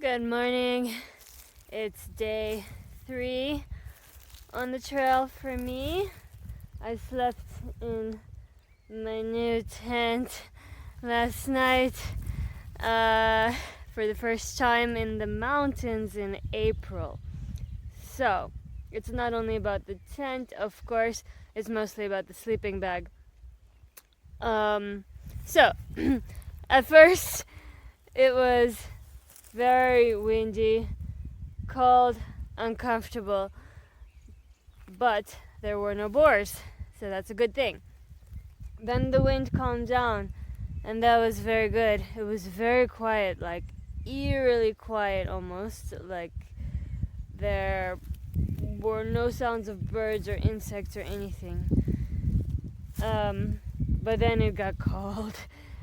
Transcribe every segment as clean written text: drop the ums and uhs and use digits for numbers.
Good morning. It's day 3 on the trail for me. I slept in my new tent last night for the first time in the mountains in April. So, it's not only about the tent, of course, it's mostly about the sleeping bag. At first, it was very windy, cold, uncomfortable, but there were no boars, so that's a good thing. Then the wind calmed down, and that was very good. It was very quiet, like eerily quiet almost, like there were no sounds of birds or insects or anything. But then it got cold.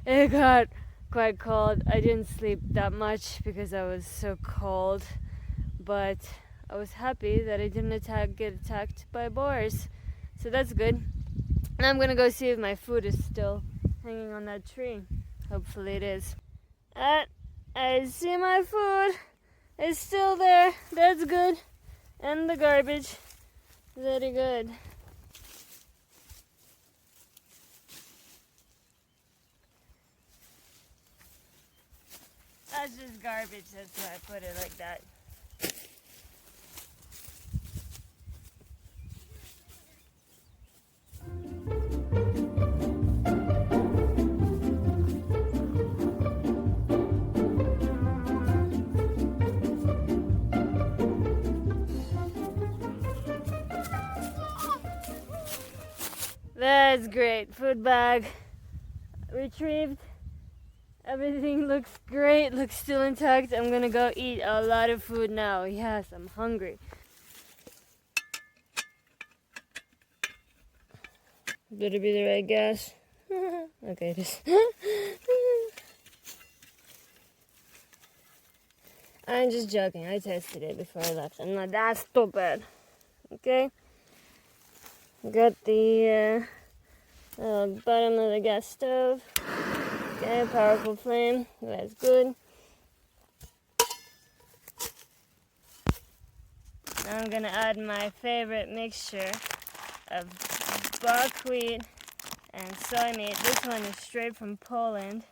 It got quite cold. I didn't sleep that much because I was so cold, but I was happy that I didn't get attacked by boars, so that's good. And I'm gonna go see if my food is still hanging on that tree. Hopefully it is. I see my food is still there. That's good. And the garbage. Very good. That's just garbage, that's why I put it like that. That's great. Food bag retrieved. Everything looks great, looks still intact. I'm gonna go eat a lot of food now. Yes, I'm hungry. Better be the right gas. Okay, just. I'm just joking. I tested it before I left. I'm not that stupid. Okay? Got the bottom of the gas stove. Okay, powerful flame, that's good. Now I'm gonna add my favorite mixture of buckwheat and soy meat. This one is straight from Poland.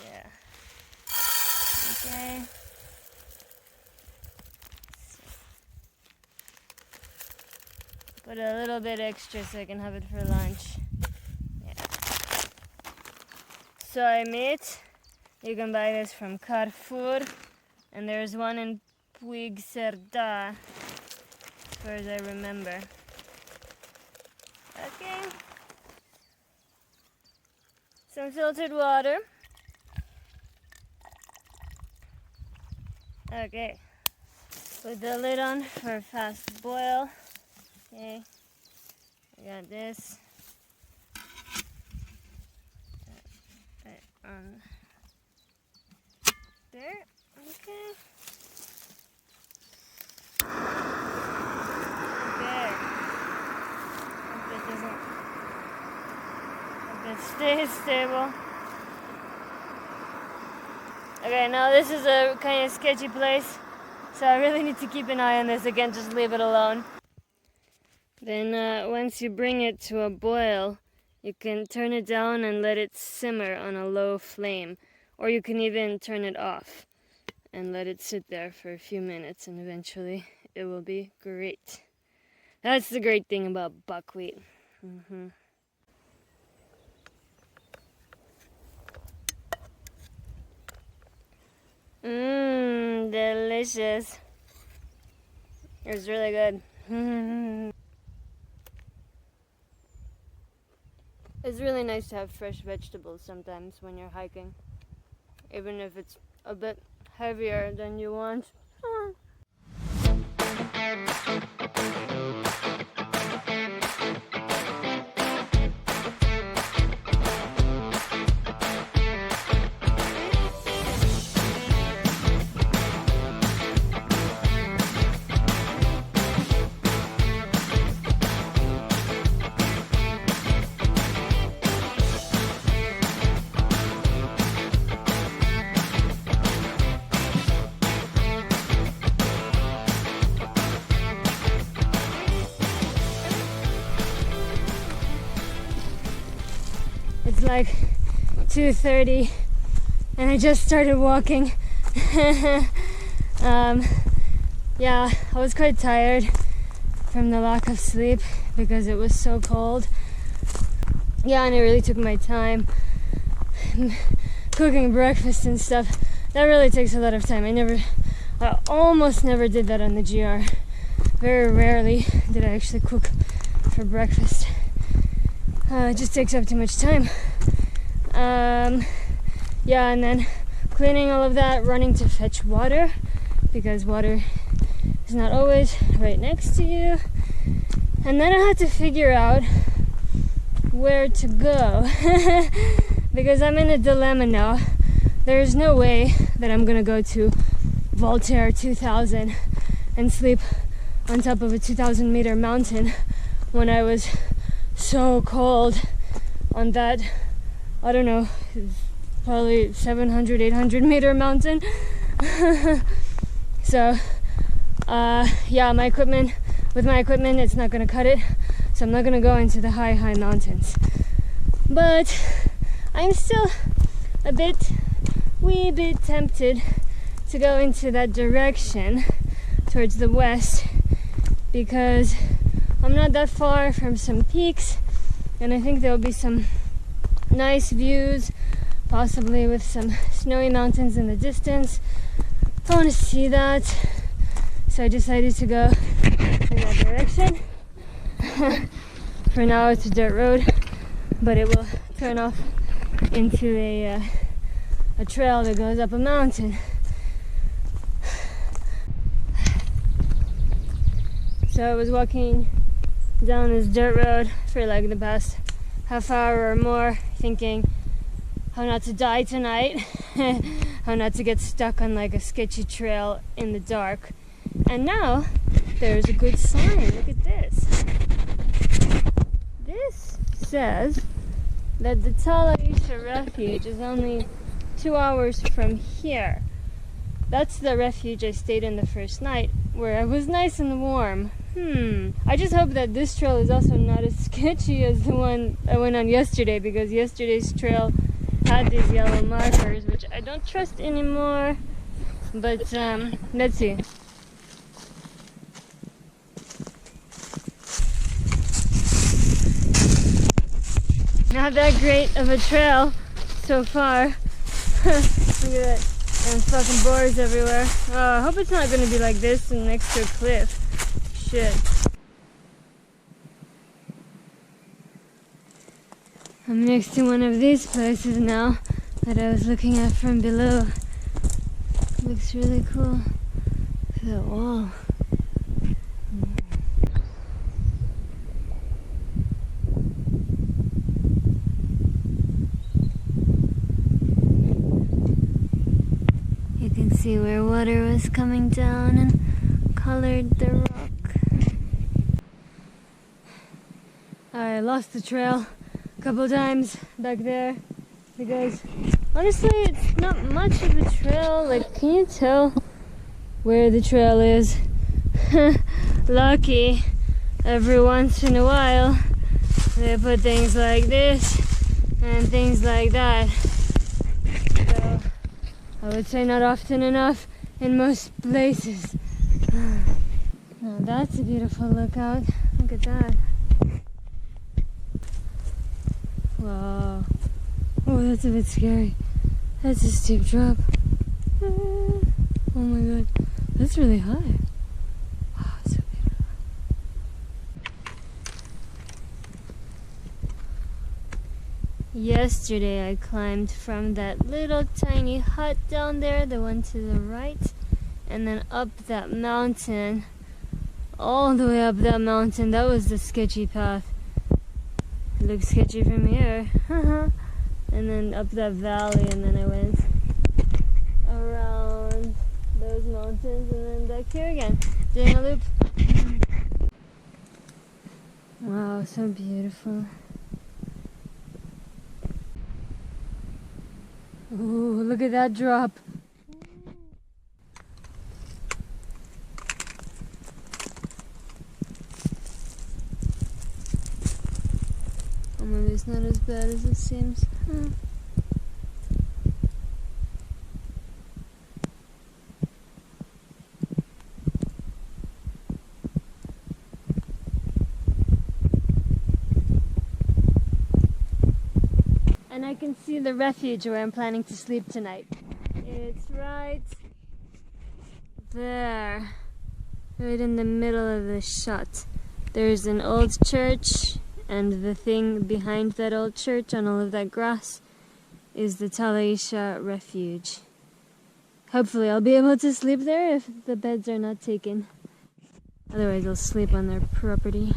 Yeah. Okay. Put a little bit extra so I can have it for lunch. Soy meat, you can buy this from Carrefour, and there's one in Puigcerdà, as far as I remember. Okay, some filtered water. Okay, put the lid on for a fast boil. Okay, I got this. There, okay. Okay. Hope it stays stable. Okay, now this is a kind of sketchy place, so I really need to keep an eye on this again, just leave it alone. Then once you bring it to a boil, you can turn it down and let it simmer on a low flame. Or you can even turn it off and let it sit there for a few minutes, and eventually it will be great. That's the great thing about buckwheat. Delicious. It was really good. It's really nice to have fresh vegetables sometimes when you're hiking, even if it's a bit heavier than you want. like 2:30 and I just started walking. Yeah, I was quite tired from the lack of sleep because it was so cold. Yeah, and it really took my time. Cooking breakfast and stuff, that really takes a lot of time. I almost never did that on the GR. Very rarely did I actually cook for breakfast. It just takes up too much time. Yeah, and then cleaning all of that, running to fetch water because water is not always right next to you. And then I had to figure out where to go because I'm in a dilemma now. There's no way that I'm gonna go to Voltaire 2000 and sleep on top of a 2,000 meter mountain when I was so cold on that, I don't know, probably 700, 800 meter mountain. So yeah, with my equipment it's not gonna cut it, so I'm not gonna go into the high mountains. But I'm still a wee bit tempted to go into that direction towards the west because I'm not that far from some peaks and I think there will be some nice views, possibly with some snowy mountains in the distance. I want to see that, so I decided to go in that direction. For now it's a dirt road, but it will turn off into a trail that goes up a mountain. So I was walking down this dirt road for like the past half hour or more, thinking how not to die tonight, how not to get stuck on like a sketchy trail in the dark. And now there's a good sign. Look at this. This says that the Talaisha refuge is only 2 hours from here. That's the refuge I stayed in the first night, where it was nice and warm. I just hope that this trail is also not as sketchy as the one I went on yesterday, because yesterday's trail had these yellow markers, which I don't trust anymore. But let's see. Not that great of a trail so far. Look at that. And fucking boars everywhere. Oh, I hope it's not going to be like this and next to a cliff. Shit. I'm next to one of these places now that I was looking at from below. Looks really cool. Look at that wall. You can see where water was coming down and colored the rock. I lost the trail a couple times back there because honestly it's not much of a trail. Like, can you tell where the trail is? Lucky, every once in a while they put things like this and things like that. So I would say not often enough in most places. Now that's a beautiful lookout. Look at that. Wow. Oh, that's a bit scary. That's a steep drop. Oh my god. That's really high. Wow, it's so beautiful. Yesterday I climbed from that little tiny hut down there, the one to the right, and then up that mountain, all the way up that mountain. That was the sketchy path. It looks sketchy from here. And then up that valley, and then I went around those mountains and then back here again, doing a loop. Wow, so beautiful. Ooh, look at that drop. I'm gonna it's not as bad as it seems. And I can see the refuge where I'm planning to sleep tonight. It's right there, right in the middle of the shot. There's an old church, and the thing behind that old church on all of that grass is the Alta refuge. Hopefully I'll be able to sleep there if the beds are not taken. Otherwise I'll sleep on their property.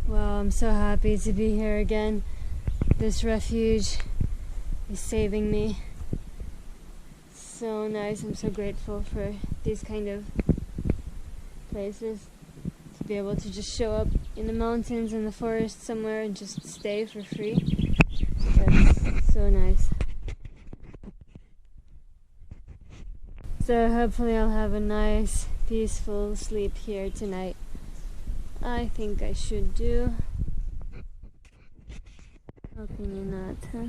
Well, I'm so happy to be here again. This refuge is saving me. So nice. I'm so grateful for these kind of places. To be able to just show up in the mountains, in the forest somewhere and just stay for free. That's so nice. So hopefully I'll have a nice, peaceful sleep here tonight. I think I should do. How can you not, huh?